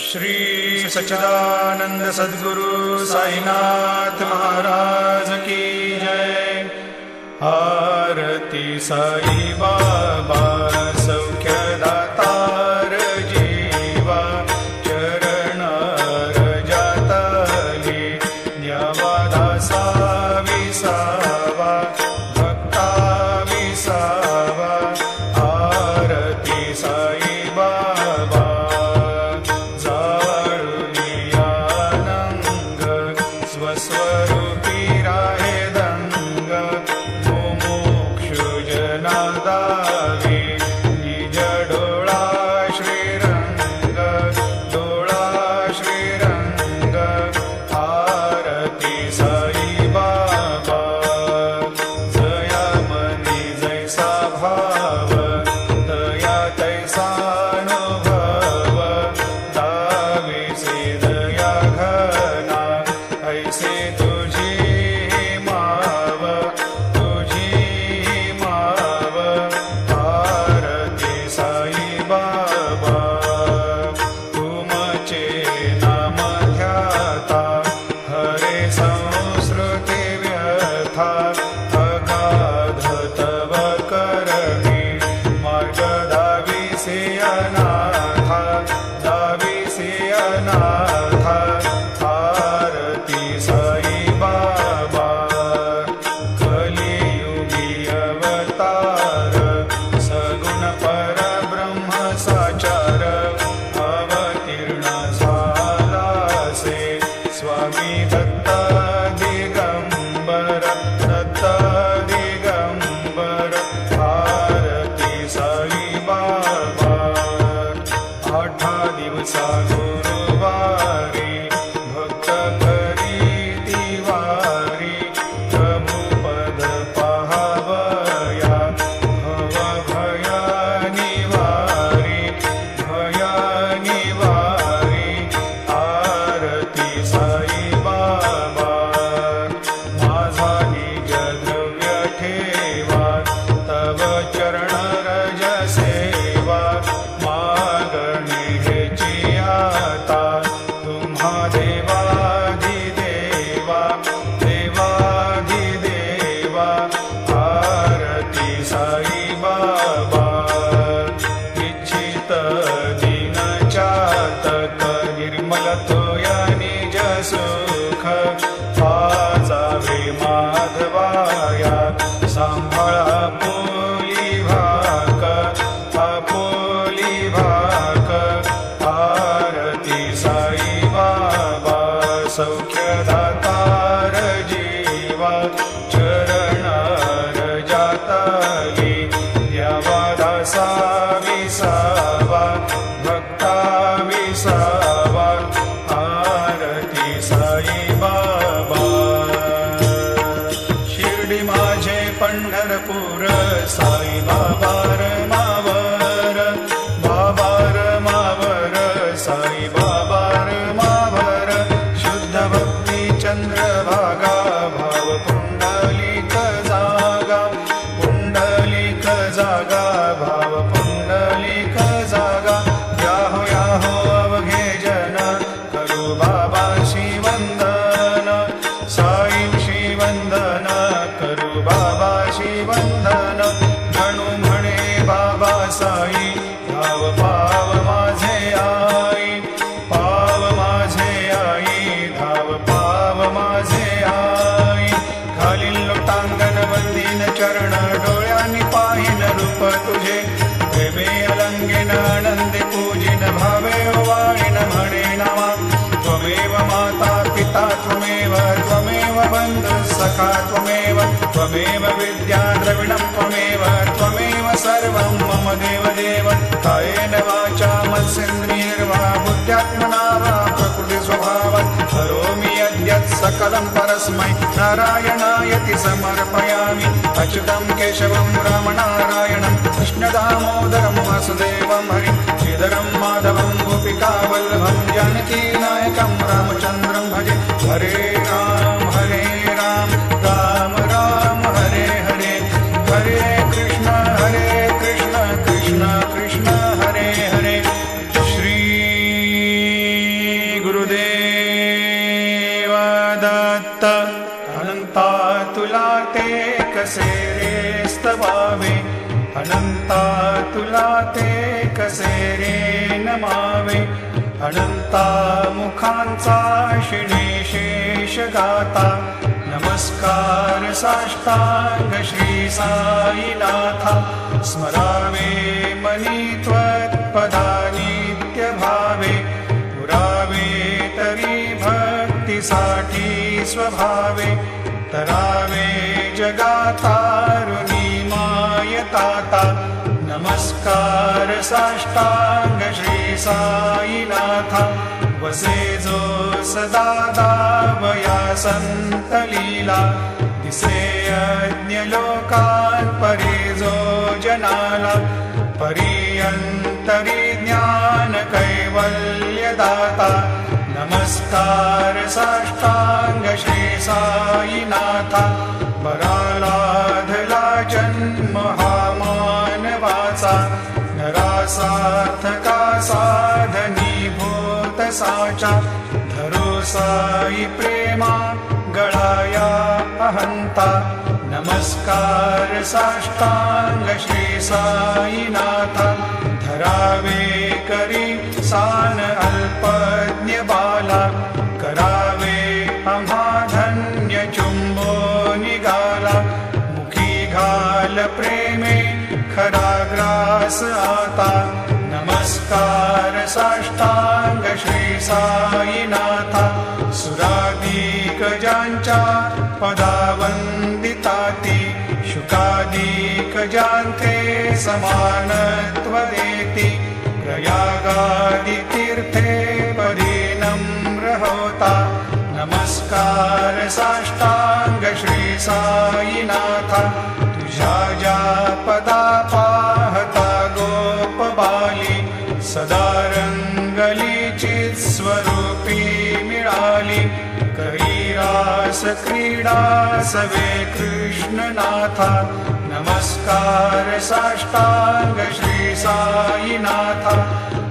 श्री सच्चिदानंद सद्गुरु साईनाथ महाराज की जय। आरती साई बाबा सौख्यदातार जीवा, चरण रजातली न्यावा दासा विसावा, भक्ता विसावा। आरती साई बाबा स्वस्वरूपी राहे दंग, मुमुक्षु जना दावी निज डोळा श्रीरंग, डोळा श्रीरंग। आरती साई बाबा जया मनी जैसा भाव, दया तैसानुभव। दावीसे दया घना ऐसे तुझी माव, तुझी माव। आरती साई बाबा तुमचे नाम ध्याता, हरे संस्कृती व्यथा। अगाध तव करणी मार्ग दावीसे अनाथा, दावीसे अनाथा। आरती साई बाबा कलियुगी अवतार, सगुण परब्रह्म साचार। अवतीर्ण झालासे स्वामी दत्त दिगंबर, दत्त दिगंबर। आरती साई बाबा आठा दिवसा गुरुवारी, भक्त करीती वारी। प्रभुपद पाहावया भव भया निवारी, भया निवारी। आरती साई बाबा माझा निज द्रव्य ठेवा, तव चरण रज सेवा। मागणी हेची आता तुम्हा देवाधिदेवा, देवाधिदेवा। आरती साई बाबा इच्छित दीन चातक, निर्मल तोया निज सुख। पाजावे माधवाया सांभाळा आपुली भाक, आपुली भाक। आरती साई बाबा सौख्यदातार जीवा, चरण रजातली न्यावा दासा विसावा, भक्ता विसावा। आरती साई बाबा शिर्डी माझे पंढरपूर, साई बाबा रमावर, बाबा रमावर। साई बाबा रमावर शुद्ध भक्ती चंद्रभागा, भाव पुंडलिक जागा, पुंडलिक जागा। भाव पुंडलिक जागा। याहो याहो अवघे जन, करू बाबाशी वंदन। साईंशी वंदन, करू बाबाशी वंदन। म्हणू म्हणे बाबा साई, धाव पाव माझे आई, पाव माझे आई। धाव पाव माझे आई। घालील लोटांगण वंदीन चरण, डोळ्यांनी पाहिन रूप तुझे। प्रेमे अलंगिन आनंदे पूजिन, भावे ओवाळीन म्हणे नामा। त्वमेव माता पिता त्वमेव, त्वमेव बंधु सखा त्वमेव। त्वमेव विद्या द्रविणं त्वमेव, त्वमेव सर्वं मम देव देव। कायेन वाचा मनसेन्द्रियैर्वा, बुद्ध्यात्मना वा प्रकृति स्वभावात्। करोमि यद्यत् सकलं परस्मै नारायणायति समर्पयामि। अच्युतं केशवं रामनारायणं, कृष्णदामोदरं वासुदेवं हरिं। श्रीधरं माधवं गोपिकावल्लभं, जानकीनायकं रामचन्द्रं भजे। हरे राम राम राम हरे हरे। हरे कृष्ण कृष्ण कृष्ण कृष्ण हरे हरे। श्री स्तवावे अनंता तुला ते कसे रे नमावे अनंता मुखांचा शिणे शेष गाता नमस्कार साष्टांग श्री साईनाथा स्मरावे मनी त्वत्पदा नित्य भावे पुरावे तरी भक्तीसाठी स्वभावे तरावे जगातारुणी मायताता नमस्कार साष्टांग श्री साईनाथा वसे जो सदा दावया संत लीला दिसे यज्ञ लोकान परे जो जनाला परियंतरी ज्ञान कैवल्य दाता नमस्कार साष्टांग श्री साईनाथा बरालाधला जन्म हा मानवाचा नरासार्थका साधनीभूत साचा धरो साई प्रेमा गळाया अहंता नमस्कार साष्टांग श्री साईनाथा धरावे करी सान अल्पज्ञ बाला करावे आम्हा धन्य चुंबो निगाला मुखी घाल प्रेमे खरा ग्रास आता नमस्कार साष्टांग श्री साईनाथा सुरादिक ज्यांच्या पदावंदिताती शुकादिक ज्यांचे समानत्व देती प्रयागादि तीर्थे परिनम्र होता नमस्कार साष्टांग श्री साईनाथा तुझ्या ज्या पदा पाहता गोप बाली सदा रंगली चित स्वरूपी मिळाली कैरास क्रीडा सवे कृष्णनाथा नमस्कार साष्टांग श्री साईनाथा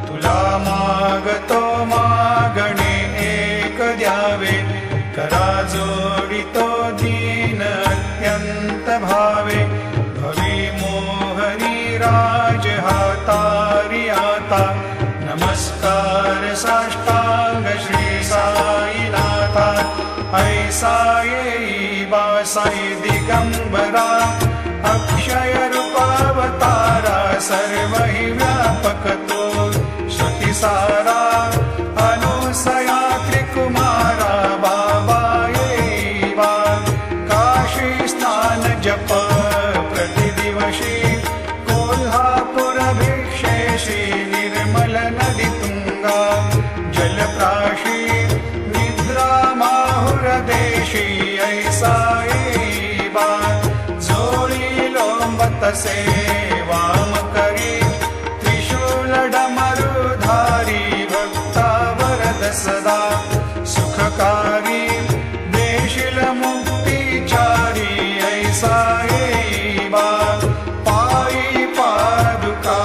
तुला मागतो मागणे एक द्यावे करा जोडितो दीन अत्यंत भावे भवी मोहनी राज हातारी आता नमस्कार साष्टांग श्री साईनाथा ऐसा येई बासाई दिगंबरा अक्षय रूपावतारा सर्व हि व्यापक तो श्रुतिसारा अनुसया त्रिकुमारा बाबा येवा काशी स्नान जप प्रतिदिवशी कोल्हापुर भिक्षेशी निर्मल नदी तुंगा जलप्राशी निद्रा माहुर देशी ऐसा येवा तसे वाम करी त्रिशूल डमरुधारी भक्ता वरद सदा सुखकारी देशील मुक्तिचारी ऐसा येवा पायी पादुका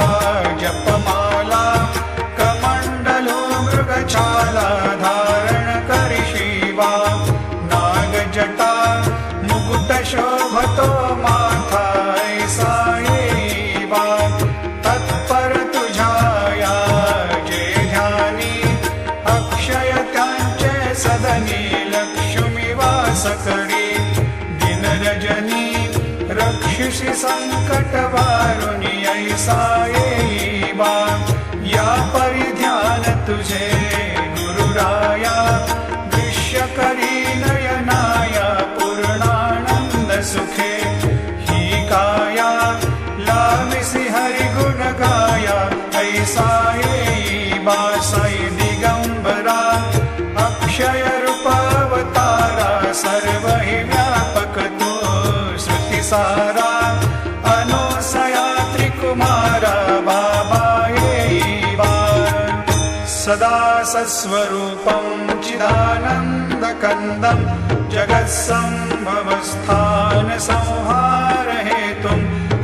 जपमाला कमंडलो मृगछाला धारण करी शिवा नागजटा मुकुट शोभतो माथा साईबा तत्पर तुझाया जे ध्यानी अक्षय त्यांचे सदनी लक्ष्मी वास करी दिन रजनी रक्षिषि संकट वारुणी ऐसा येईबा या परिध्यान तुझे गुरुराया दृश्य करी नयनाया पूर्णानंद सुखे काया लामिसी हरि गुण गाया ऐसा येईबा साई दिगंबरा अक्षय रूपावतारा सर्व हि व्यापक तो श्रुतिसारा अनुसया त्रिकुमारा बाबा येईबा सदा सस्वरूपं चिदानन्दकन्दं जगत्सम्भवस्थान संहार हेतुं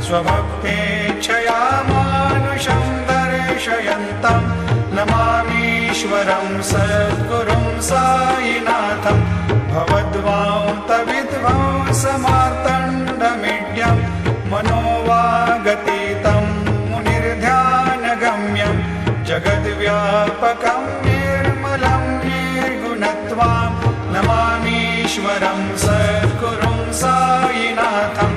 स्वभक्तेच्छया मानुषं दर्शयन्तं नमामीश्वरं सद्गुरुं साईनाथं भवद्वान्तविध्वंसमार्तण्डमीड्यं मनोवागतीतं मुनिर्ध्यानगम्यं जगद्व्यापकं निर्मलं निर्गुणत्वां नमामीश्वरं सद्गुरुं साईनाथं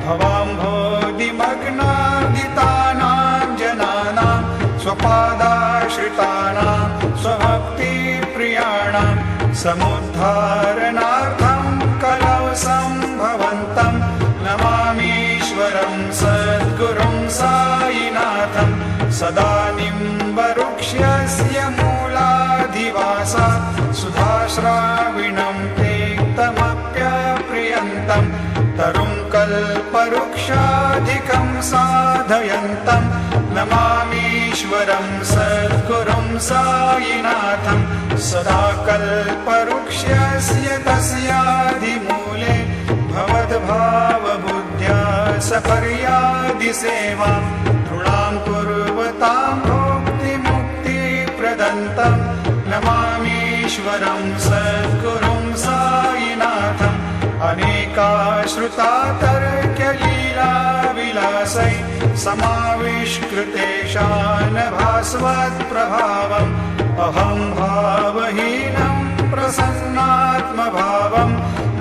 भवाम्भोधिमग्नार्दितानां जनानां स्वपादाश्रितानां स्वभक्तिप्रियाणां समुद्धारणार्थं कलौ सम्भवन्तं नमामीश्वरं सद्गुरुं साईनाथं सदा निम्बवृक्षस्य मूलाधिवासात् सुधाश्राविणं तेक्तमप्यप्रियन्तं तरुं कल्पवृक्षाधिकं साधयन्तं नमामीश्वरं सद्गुरुं साईनाथं सदा कल्पवृक्षस्य तस्याधिमूले भवद्भावबुद्ध्या सपर्यादिसेवां नृणां कुर्वतां भुक्तिमुक्तिप्रदन्तं नमामीश्वरं सद्गुरुं साईनाथं अनेकाश्रुतातर्क्यलीलाविलासै समाविष्कृतेषान् भास्वत्प्रभावम् अहं भावहीनं प्रसन्नात्मभावं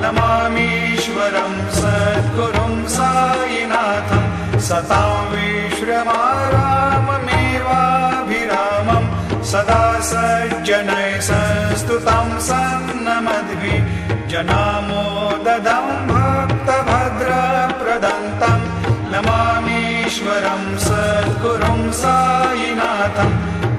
नमामीश्वरं सद्गुरुं साईनाथं सतां विश्रमाराममेवाभिरामं सदा सज्जनैः संस्तुतं सन्नमद्भिः जनामोददं भक्तभद्रप्रदन्तं नमामीश्वरं सद्गुरुं साईनाथम्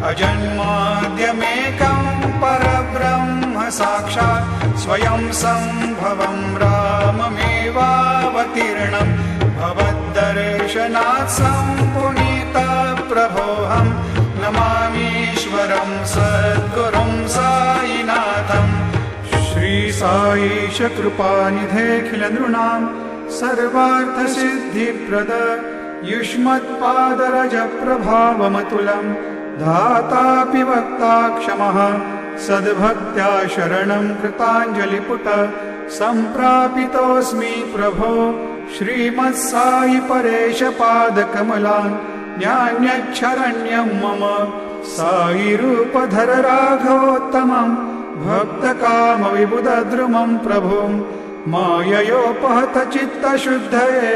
अजन्माद्यमेकं परब्रह्म साक्षात् स्वयं सम्भवं राममेवावतीर्णं भवद्दर्शनात् सम्पुनीतप्रभोऽहं नमामीश्वरं सद्गुरुं साईनाथम् श्री साईश कृपानिधेऽखिलनृणां सर्वार्थसिद्धिप्रद युष्मत्पादरजप्रभावमतुलं धातापि वक्ता क्षमः सद्भक्त्या शरणं कृताञ्जलिपुट सम्प्रापितोऽस्मि प्रभो श्रीमत्साई परेश पादकमलान् न्यान्यच्छरण्यं मम साई रूपधर राघवोत्तमं भक्तकामविबुधद्रुमं प्रभुं माययोपहत चित्तशुद्धये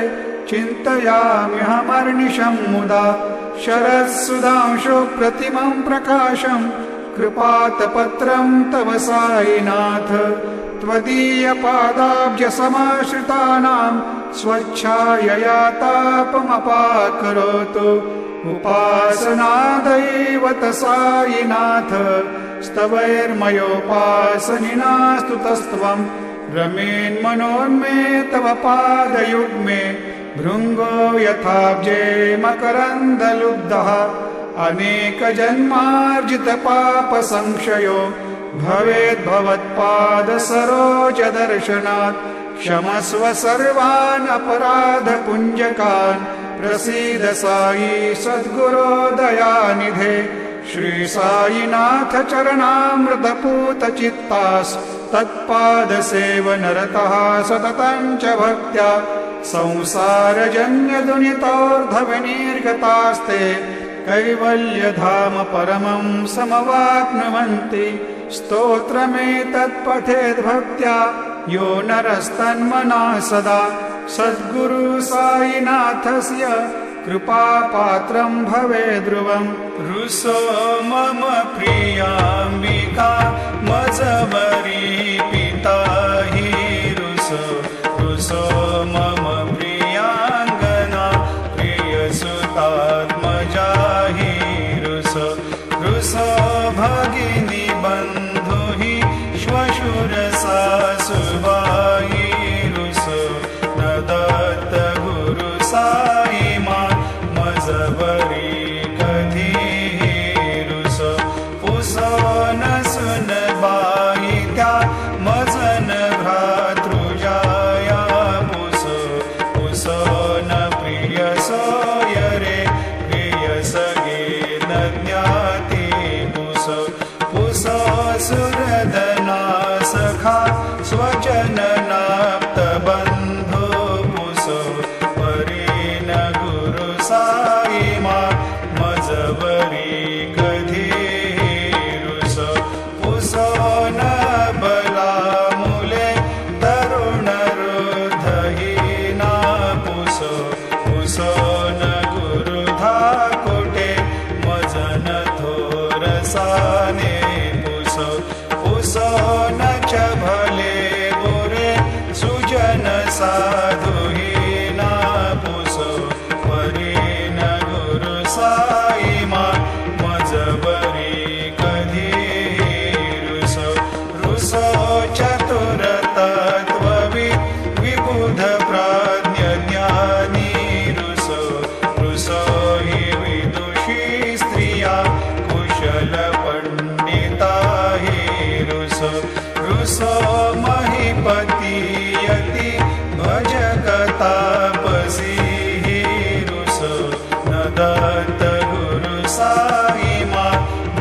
चिन्तयाम्यहमर्निशं मुदा शरत्सुधांशो प्रतिमं प्रकाशं कृपातपत्रं तव साईनाथ त्वदीयपादाब्जसमाश्रितानां स्वच्छायया तापमपाकरोतु उपासनादैवत साईनाथ स्तवैर्मयोपासनिना स्तुतस्त्वं रमेन्मनोन्मे तव पादयुग्मे भृङ्गो यथाब्जे मकरन्दलुब्धः अनेकजन्मार्जितपापसंक्षयो भवेद्भवत्पादसरोजदर्शनात् क्षमस्व सर्वान् अपराधपुञ्जकान् प्रसीद साई सद्गुरो दयानिधे श्री साईनाथ चरणामृतपूतचित्तास् तत्पादसेवनरतः सततं च भक्त्या संसारजन्यदुनितोर्धविनिर्गतास्ते कैवल्यधाम परमं समवाप्नुवन्ति स्तोत्रमेतत्पठेद्भक्त्या यो नरस्तन्मना सदा सद्गुरु साईनाथस्य कृपापात्रं भवेद्ध्रुवम् रुसो मम प्रियाम्बिका मजबरी पिता हि रुसो मम प्रियाङ्गना प्रियसुतात्मजा हि रुसो भगिनी बन्धु हि श्वशुर सासुबाई रुसो न दत्त गुरु साई मा मजबरी कधी रुसो पुसो न सुन बाई त्या मजन भ्रातृजाया पुसो न प्रिय सोयरे प्रिय सगे न ज्ञाति पुसो सुरदना सखा स्वजन नाप्त बन्धु पुसो परे रुसो न गुरुधा कुटे मजन थोरसाने पुसो पुसो न च भले बुरे सुजन साधुहीना पुसो परी न गुरु साईमा मजबरी कधी रुसो रुसो चतुर तत्ववि विबुध प्राज्ञ ज्ञानी रुसो रुसो हि विदुषी स्त्रिया कुशल पंडिता हि रुसो रुसो महीपति यति भजक तापसी हि रुसो न दत्त गुरु साईमा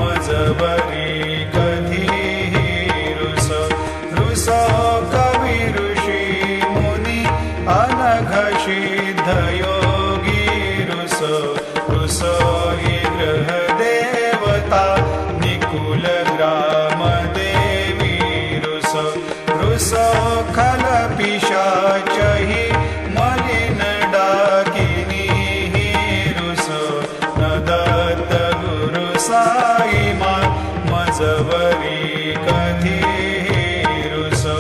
मजबरी कधी रुसो रुसो कवि ऋषि मुनि अनघ सिद्ध योगी रुसो रुसो हि ग्रह देवता निकुल ग्राम देवी रुसो रुसो खल पिशाच हि मलिन डाकिनी हि रुसो न दत्त गुरु साईमा मजबरी कधी रुसो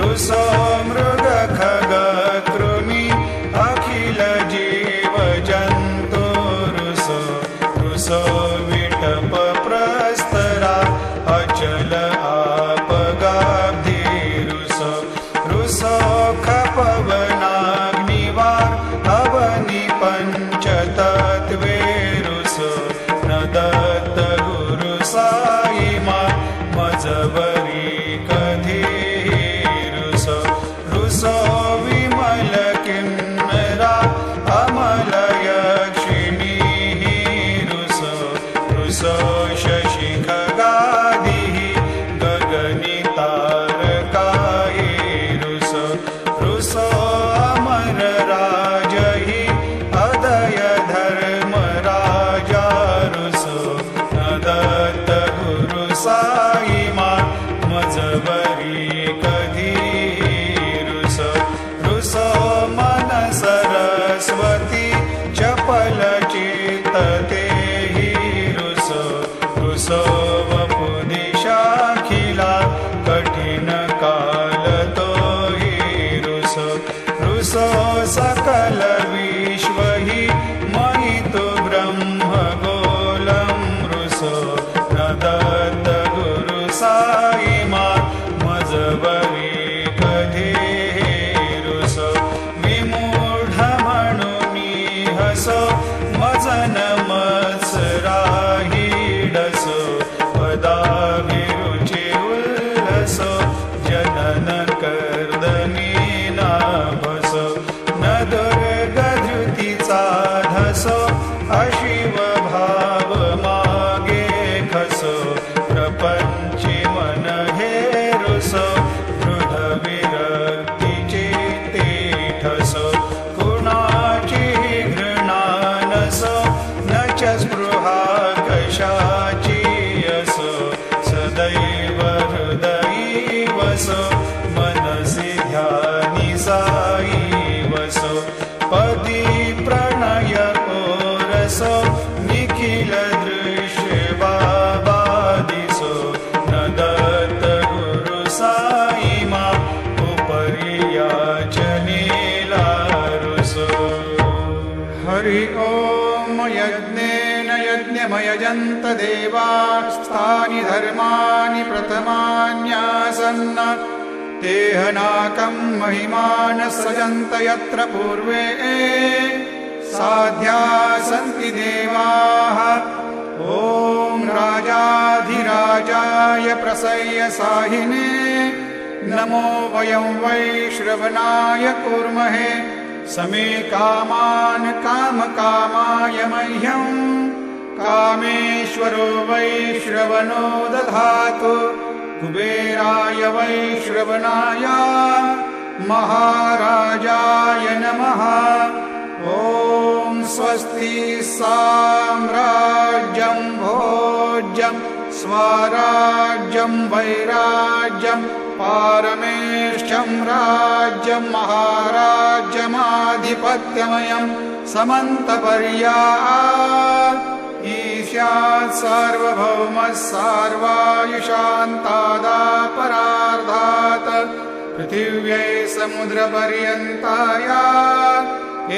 रुसो मृग खग कृमि अखिल जीव जंतु रुसो रुसो विटप प्रस्तरा अचल आपगाब्धि रुसो रुसो खपवनाग्निवार अवनि पंचतत्वे रुसो न दत्त गुरु साईमा मजबरी कधी रुसो रुसो विमल किन्नरा अमल यक्षिणी रुसो रुसो शशि खगादिः गगनि तारकाय रुसो रुसो अमर राज हि अदय धर्म राजा रुसो न दत्त गुरु साईमा मजबरी कधी रुसो रुसो मन सरस्वती चपल चित्त तेहि रुसो रुसो वपुदिशाखिला कठिन काल तोहि रुसो रुसो सकल विश्व हि महितु ब्रह्म गोलम रुसो न दत्त गुरु साईमा मजबरी कधी रुसो विमूढ म्हणुनि हसो मजन मत्सराहि डसो पदाभिरुचि उल्लसो जनन कर्दनी नाभसो न दुर्गधृतीचा धसो अशिव भाव मागे खसो प्रपंची मन हे रुसो दृढ विरक्ती चित्ते ठसो कुणाची घृणा नसो न च स्पृहा कशाची असो सदैव हृदयी वसो मनसि ध्यानि साई वसो पदी प्रणय कोरसो निखिल दृश्य बाबादिसो न दत्त गुरु साईमा उपरि याचनीला रुसो हरि ओम यज्ञेन यज्ञमयजन्त देवास्तानि धर्माणि प्रथमान्यासन्न तेहनाकं महिमान सजन्त यत्र पूर्वे साध्या सन्ति देवाः ॐ राजाधिराजाय प्रसय्य साहिने नमो वयं वै श्रवणाय कुर्महे समे कामान् कामकामाय मह्यं कामेश्वरो वै श्रवणो दधातु कुबेराय वै श्रवणाय महाराजाय नमः ॐ स्वस्ति साम्राज्यं भोज्यं स्वराज्यं वैराज्यं पारमेष्ठ्यं राज्यं महाराज्यमाधिपत्यमयं समन्तपर्या ईस्यात् सार्वभौमः सार्वायुषान्तादापरार्धात् पृथिव्यै समुद्रपर्यन्ताया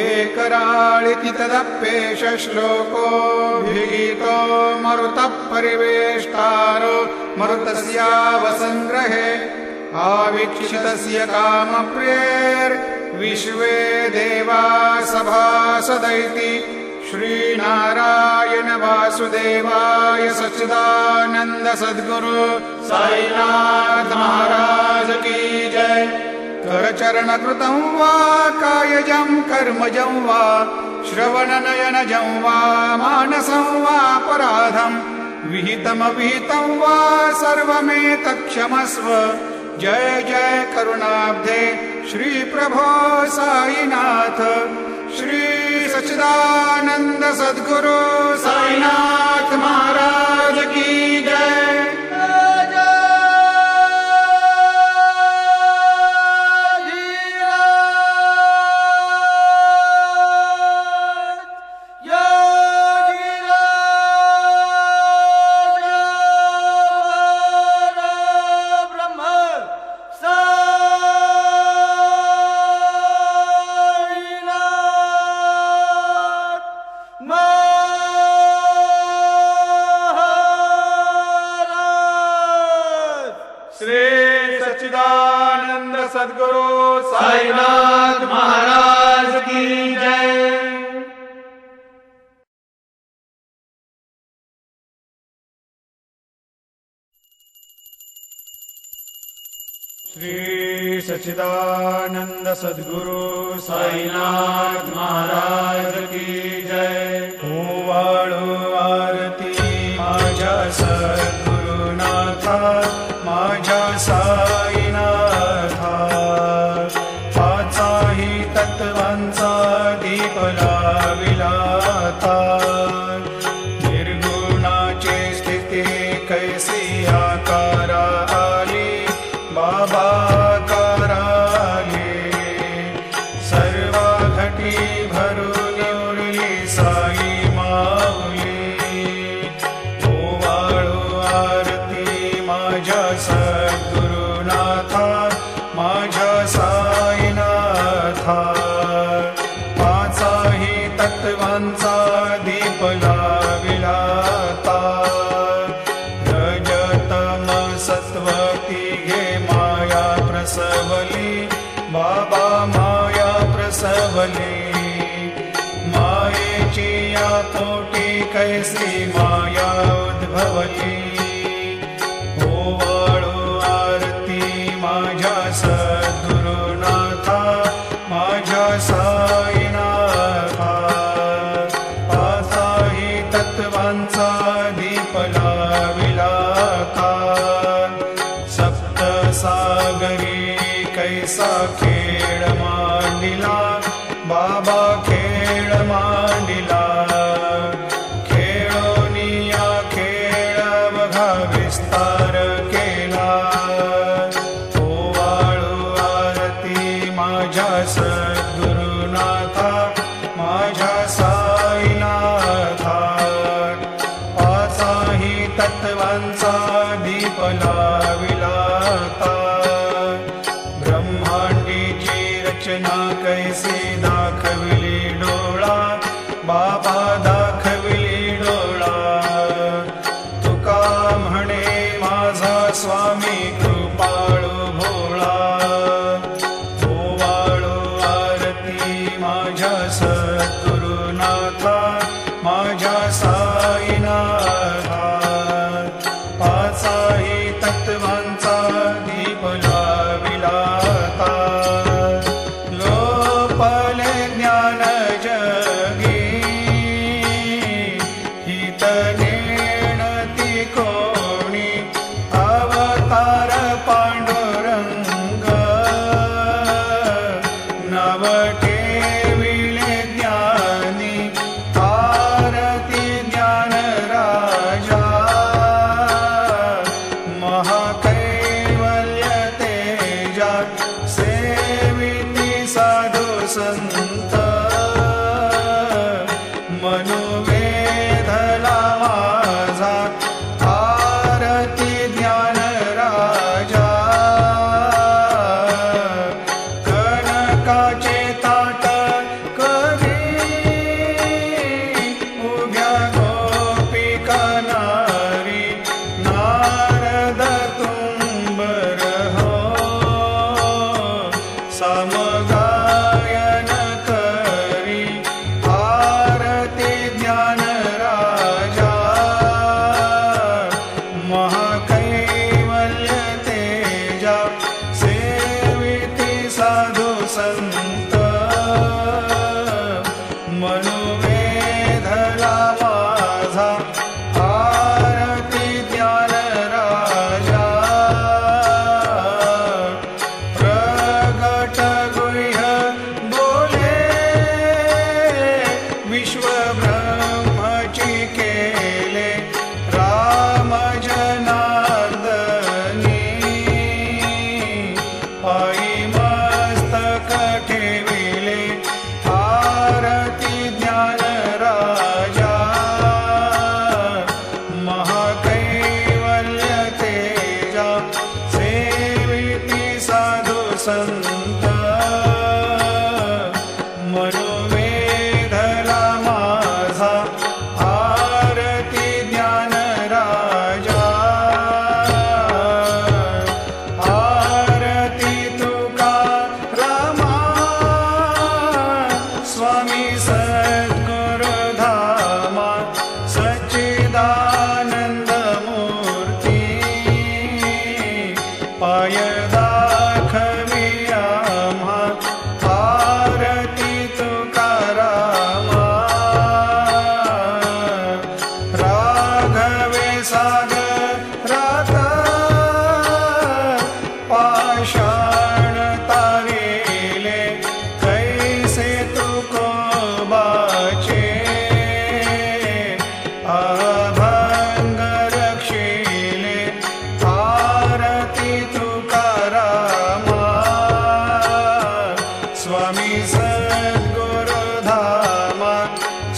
एकराळिति तदप्येष श्लोकोऽभिगीतो मरुतः परिवेष्टारो मरुतस्यावसङ्ग्रहे आवीक्षितस्य कामप्रियैर्विश्वे देवा सभासदैति श्रीनारायण वासुदेवाय सच्चिदानन्द सद्गुरु साईनाथ महाराज की जय। करचरणकृतं वा कायजं कर्मजं वा श्रवणनयनजं वा मानसं वापराधं विहितमविहितं वा सर्वमेतत्क्षमस्व। जय जय करुणाब्धे श्री प्रभो साईनाथ। श्री सच्चिदानंद सद्गुरु साईनाथ महाराज की जय। सच्चिदानंद सद्गुरु साईनाथ महाराज की जय। श्री सच्चिदानंद सद्गुरु साईनाथ महाराज की जय। ओवाळो आरती माझ्या सद्गुरुनाथा माझ्या साईनाथा। पाचाही तत्वांचा दीप लाविलाता। निर्गुणाची स्थिती कैसी आकारा आली बाबा कराले। सर्व घटी भरून उरली साई माऊली। ओवाळो आरती माझ्या सद्गुरुनाथा माझ्या साईनाथा। पाचाही तत्वांचा दीप लाविलाता। रजतम सत्व तिघे माया प्रसवली बाबा माया प्रसवली। मायेची या पोटी कैसी माया उद्भवली। ओवाळो आरती माझ्या सद्गुरुनाथा माझ्या साईनाथा। पाचाही तत्वांचा दीप लाविलाता। सप्त सागरी कैसा खेळ मांडिला बाबा खेळ मांडिला। खेळोनिया खेळ बघा विस्तार केला। ओवाळो आरती माझ्या सद्गुरुनाथा माझ्या साईनाथा। पाचाही तत्वांचा दीप लाविलाता। ब्रह्मांडीची रचना कैसी दाखविली डोळा बाबा दाखविली डोळा। तुका म्हणे माझा स्वामी कृपाळू भोळा। ओवाळो आरती माझ्या सद्गुरुनाथा माझ्या साईनाथा। पाचाही तत्वांचा दीप लाविलाता। लोपले ज्ञान जगी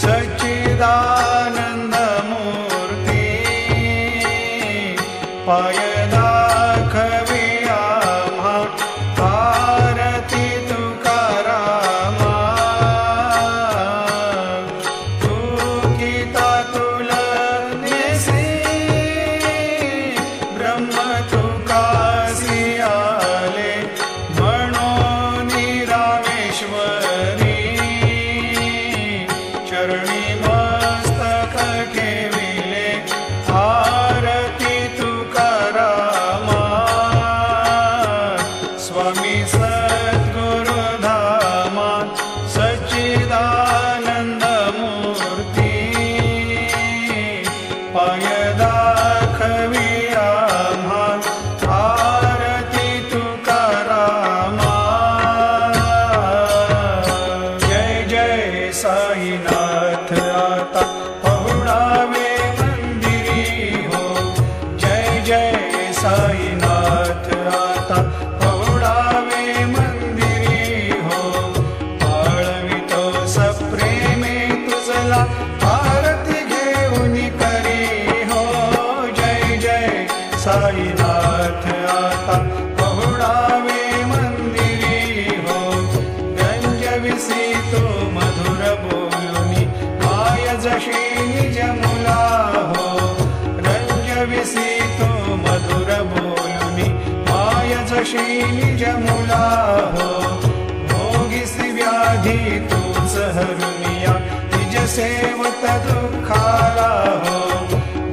सच्चिदानंद मूर्ती पाय दाखवी आम्हा आरती तुकारामा तुकिता तुला नेसी ब्रह्म तुकासी आले म्हणून रामेश्वरी चरणी मस्तक ठेविले आरती तुकारामा स्वामी सद्गुरु धामा सच्चिदानंद मूर्ती पाय दाखवी आम्हा आरती तुकारामा जय जय साईनाथ आता पहुडावे मंदिरी हो जय जय साईनाथ आता पहुडावे मंदिरी हो पाळवितो सप्रेमे तुझला आरती घेऊन करी हो जय जय साईनाथ आता पहुडावे मंदिरी हो गंजविसी तो मधुर बोलुनी माय जशी निज मुला हो रंजविसी तो मधुर बोलुनी माय जशी निज मुला हो भोगिसी व्याधी तूच हरुनिया निज सेवत दुःखाला हो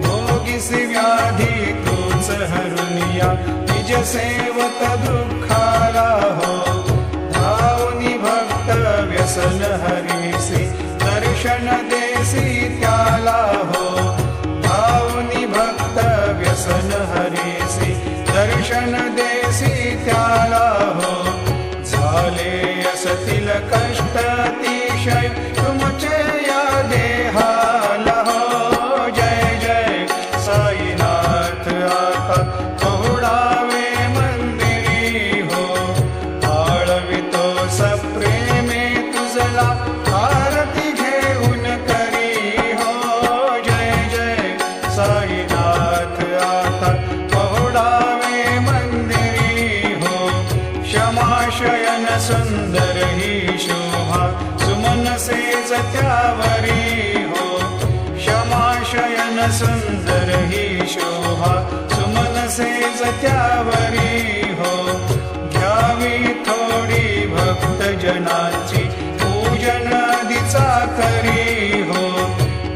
भोगिसी व्याधी तूच हरुनिया निज सेवत दुःखाला हो धावनी भक्त व्यसन हरीसी दर्शन देसी त्याला हो धावनी भक्त व्यसन हरीसी दर्शन देसी त्याला हो झाले असतील कष्ट अतिशय तुमचे या देहाला हो जय जय साईनाथ आता पहुडावे मंदिरी हो आळवितो सप्रेमे तुझला आरती घेऊन करी हो जय जय साईनाथ आता पहुडावे मंदिरी हो क्षमाशयन सुंदर ही शोभा सुमन सेज त्यावरी हो क्षमाशयन सुंदर ही शोभा सुमन सेज त्यावरी हो घ्यावी थोडी भक्त जनाची पूजन आदीचा करी हो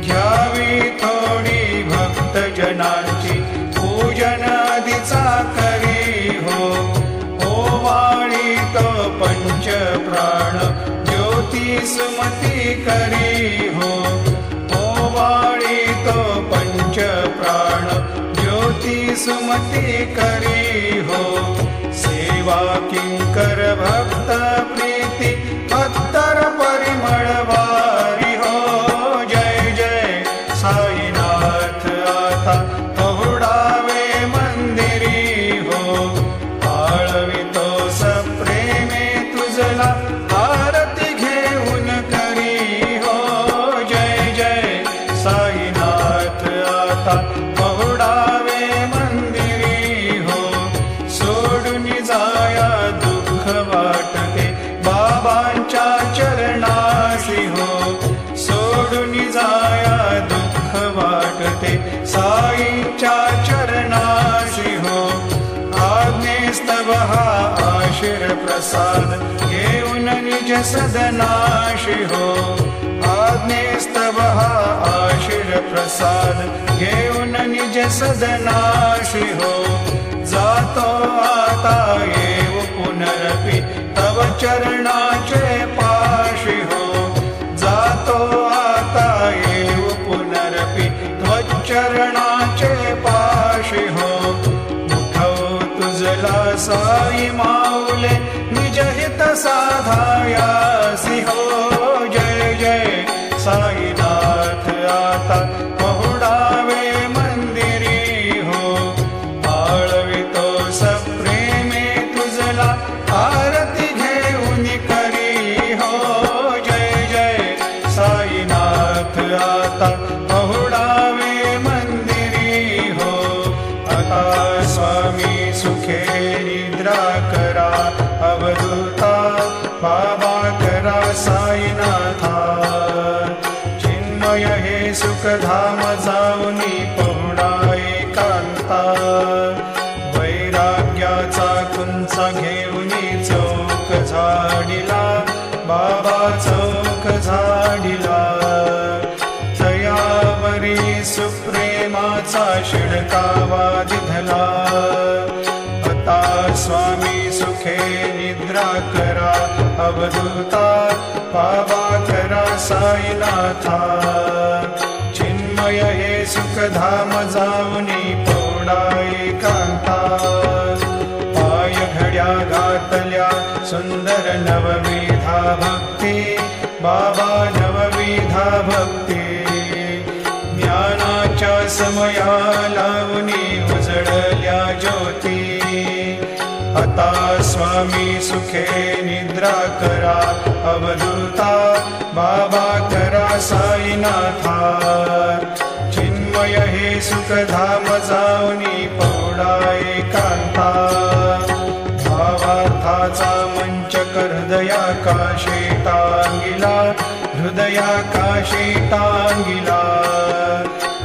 घ्यावी थोडी भक्त जनाची पूजन आदीचा करी हो ओवाळी तो पंच प्राण ज्योती सुमती करी हो ओवाळी तो पंच प्राण ज्योती सुमती करी हो सेवा किंकर भक्त प्रीती भक्तर परिमळ वारी हो जय जय साईनाथ आता पहुडावे मंदिरी हो आळवितो सप्रेमे तुझला आरती घेऊन करी हो जय जय साईनाथ आता पहुडावे मंदिरी हो सोडून जाया दुःख वाटते बाबांच्या चरणाशी हो सोडून जाया दुःख वाटते साईंच्या चरणाशी हो आज्ञेस्तव हा आशीर प्रसाद घेऊन निज सदनाशी हो आज्ञेस्तव हा आशीर प्रसाद घेऊन निज सदनाशी हो जातो आता येऊ पुनरपि तव चरणाचे पाशी हो जातो आता येऊ पुनरपि त्वच्चरणाचे पाशी हो उठव तुझला साई माऊले निज हित साधायासी हो जय जय साईनाथ आता पहुडावे मंदिरी हो आळवितो सप्रेमे तुझला आरती घेऊन करी हो जय जय साईनाथ आता पहुडावे मंदिरी हो. आता स्वामी सुखे निद्रा करा, अवधूता बाबा करा साईनाथा. चिन्मय हे सुखधाम जाऊनी पहुडा एकांता. वैराग्याचा कुंचा घेऊनी चौक झाडिला, बाबा चौक झाडिला. तयावरी सुप्रेमाचा शिडकावा दिधला. आता स्वामी सुखे निद्रा करा, अवधूता बाबा करा साईनाथा. चिन्मय हे सुखधाम जाऊनी पौडा एकांता. पाय घड्या घातल्या सुंदर नवविधा भक्ती, बाबा नवविधा भक्ती. ज्ञानाच्या समया लावणी उजळल्या ज्योती. आता स्वामी सुखे निद्रा करा, अवधूता बाबा करा साईनाथा. चिन्मय हे सुखधाम जाऊनी पौडा एकांता. भावार्थाचा मंचक हृदयाकाशी टांगिला, हृदयाकाशी टांगिला.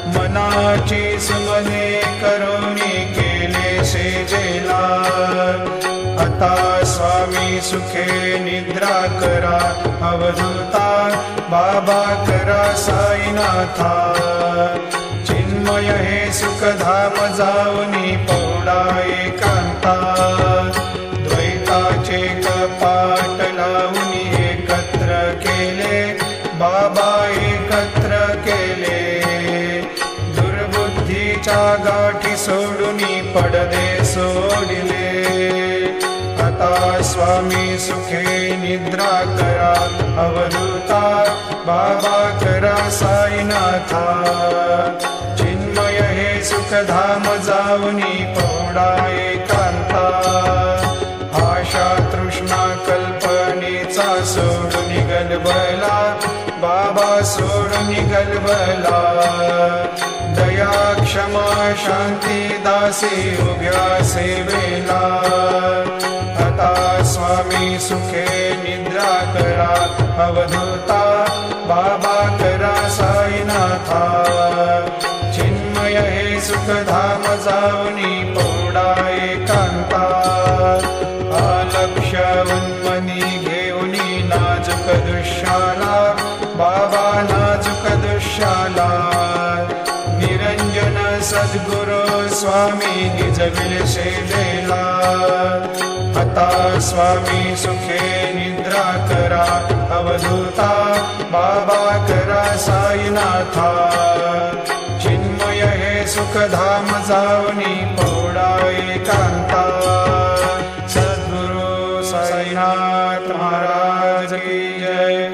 मनाची सुमने करोनी केले सेजेला. आता स्वामी सुखे निद्रा करा, अवधूता बाबा करा साईनाथा. चिन्मय हे सुखधाम जाऊनी पौडा एकांता. द्वैताचे कपाट लावूनी एकत्र केले, बाबा एकत्र केले. दुर्बुद्धीच्या गाठी सोडूनी पडदे सोडिले. आता स्वामी सुखे निद्रा करा, अवधूता बाबा करा साईनाथा. चिन्मय हे सुखधाम जाऊनी पौडा एकांता. आशा तृष्णा कल्पनेचा सोडून गलबला, बाबा सोडून गलबला. दया क्षमा शांती दासी उभ्या सेवेला. आता स्वामी सुखे निद्रा करा, अवधूता बाबा करा साईनाथा. चिन्मय हे सुखधाम जाऊनी पौडा एकांता. अलक्ष उन्मनी घेऊनी नाजूक दृश्याला, बाबा नाजूक दृश्याला. निरंजन सद्गुरु स्वामी निजविल सेवेला. आता स्वामी सुखे निद्रा करा, अवधूता बाबा करा साईनाथा. चिन्मय हे सुखधाम जाऊनी पौडा एकांता. सद्गुरु साईनाथ महाराज की जय.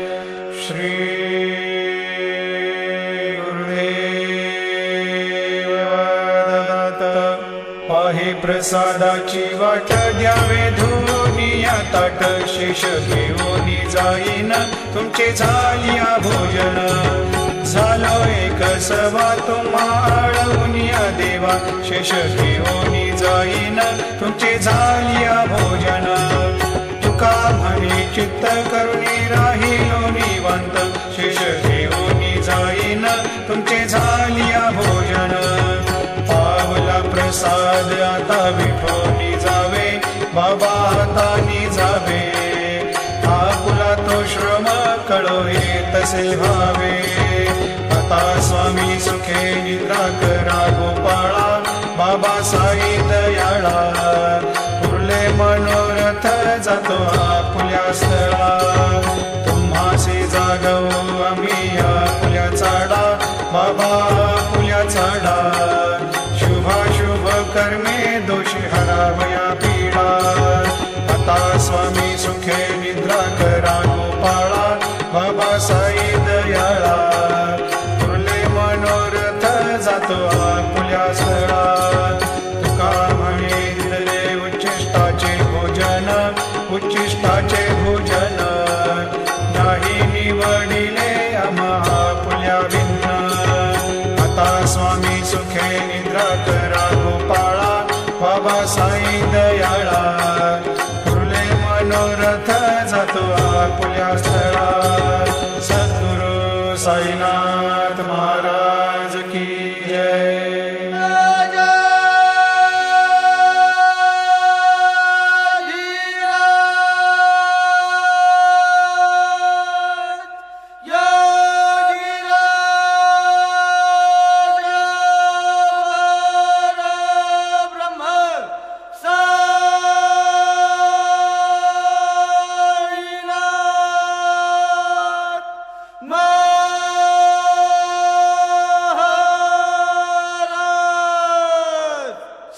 श्री पाहे प्रसादाची वाट द्यावे धुनिया ताट. शेष घेऊनी जाईन तुमचे झालिया भोजन. झालो एक सवा तुम्हा आळवूनिया देवा. शेष घेऊनी जाईन तुमचे झालिया भोजन. तुका म्हणे चित्त करुणी राहिलो निवांत. शेष घेऊनी जाईन तुमचे झालिया भोजन. पावला प्रसाद आता विठोनी जावे, बाबा हातानी जावे. आपुला तो श्रम कळो हे तसे व्हावे. आता स्वामी सुखे निद्रा करा गोपाळा, बाबा साई दयाळा. उरले मनोरथ जातो आपुल्या स्थळा. तुम्हासी जागवू आम्ही आपुल्या चाडा, बाबा आपुल्या चाडा. शुभाशुभ कर्मे दोषी हरावया पीडा. आता स्वामी सुखे निद्रा करा गोपाळा, बाबा साई दयाळा. उरले मनोरथ जातो आपुल्या स्थळा. तुका म्हणे दिले उच्चिष्टाचे भोजन, उच्चिष्टाचे भोजन. नाही निवडिले आम्हा आपुल्या भिन्न. स्वामी सुखे निद्रा करा गोपाळा बाबा साई दयाळा फुले मनोरथ जातो आपुल्या स्थळा सद्गुरु साईनाथ महाराज की जय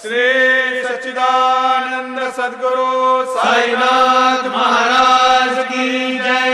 श्री सच्चिदानंद सद्गुरु साईनाथ महाराज की जय।